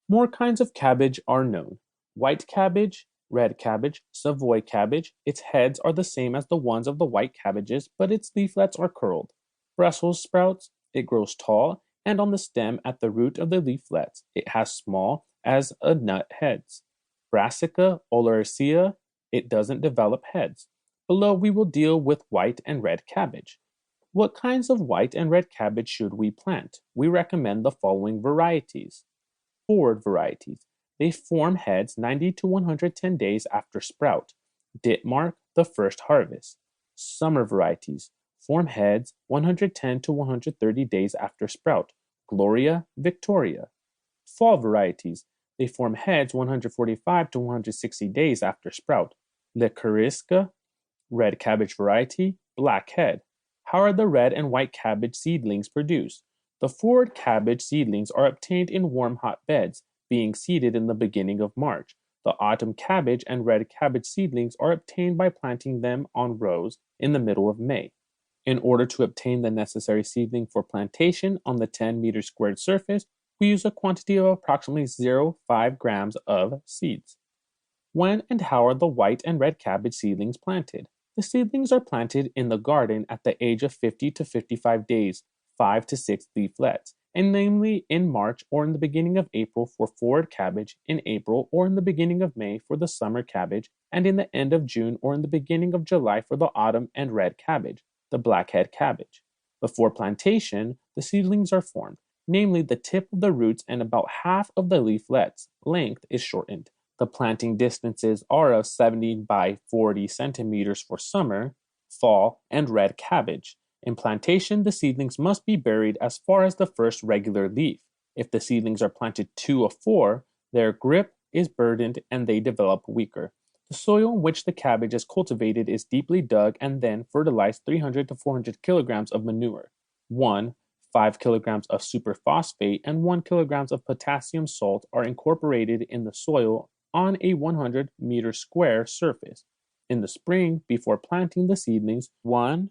More kinds of cabbage are known. White cabbage, red cabbage, Savoy cabbage. Its heads are the same as the ones of the white cabbages, but its leaflets are curled. Brussels sprouts, it grows tall, and on the stem at the root of the leaflets. It has small as a nut heads. Brassica oleracea, it doesn't develop heads. Below we will deal with white and red cabbage. What kinds of white and red cabbage should we plant? We recommend the following varieties. Forward varieties. They form heads 90 to 110 days after sprout. Ditmark, the first harvest. Summer varieties. Form heads 110 to 130 days after sprout. Gloria, Victoria. Fall varieties. They form heads 145 to 160 days after sprout. Licorica, red cabbage variety, black head. How are the red and white cabbage seedlings produced? The forward cabbage seedlings are obtained in warm hot beds, being seeded in the beginning of March. The autumn cabbage and red cabbage seedlings are obtained by planting them on rows in the middle of May. In order to obtain the necessary seedling for plantation on the 10 meter squared surface, we use a quantity of approximately 0.5 grams of seeds. When and how are the white and red cabbage seedlings planted? The seedlings are planted in the garden at the age of 50 to 55 days, 5 to 6 leaflets, and namely in March or in the beginning of April for forward cabbage, in April or in the beginning of May for the summer cabbage, and in the end of June or in the beginning of July for the autumn and red cabbage, the blackhead cabbage. Before plantation, the seedlings are formed, namely the tip of the roots and about half of the leaflets. Length is shortened. The planting distances are of 70 by 40 centimeters for summer, fall, and red cabbage. In plantation, the seedlings must be buried as far as the first regular leaf. If the seedlings are planted 2 of 4, their grip is burdened and they develop weaker. The soil in which the cabbage is cultivated is deeply dug and then fertilized 300 to 400 kilograms of manure. 5 kilograms of superphosphate and 1 kilograms of potassium salt are incorporated in the soil on a 100 meter square surface. In the spring, before planting the seedlings, 1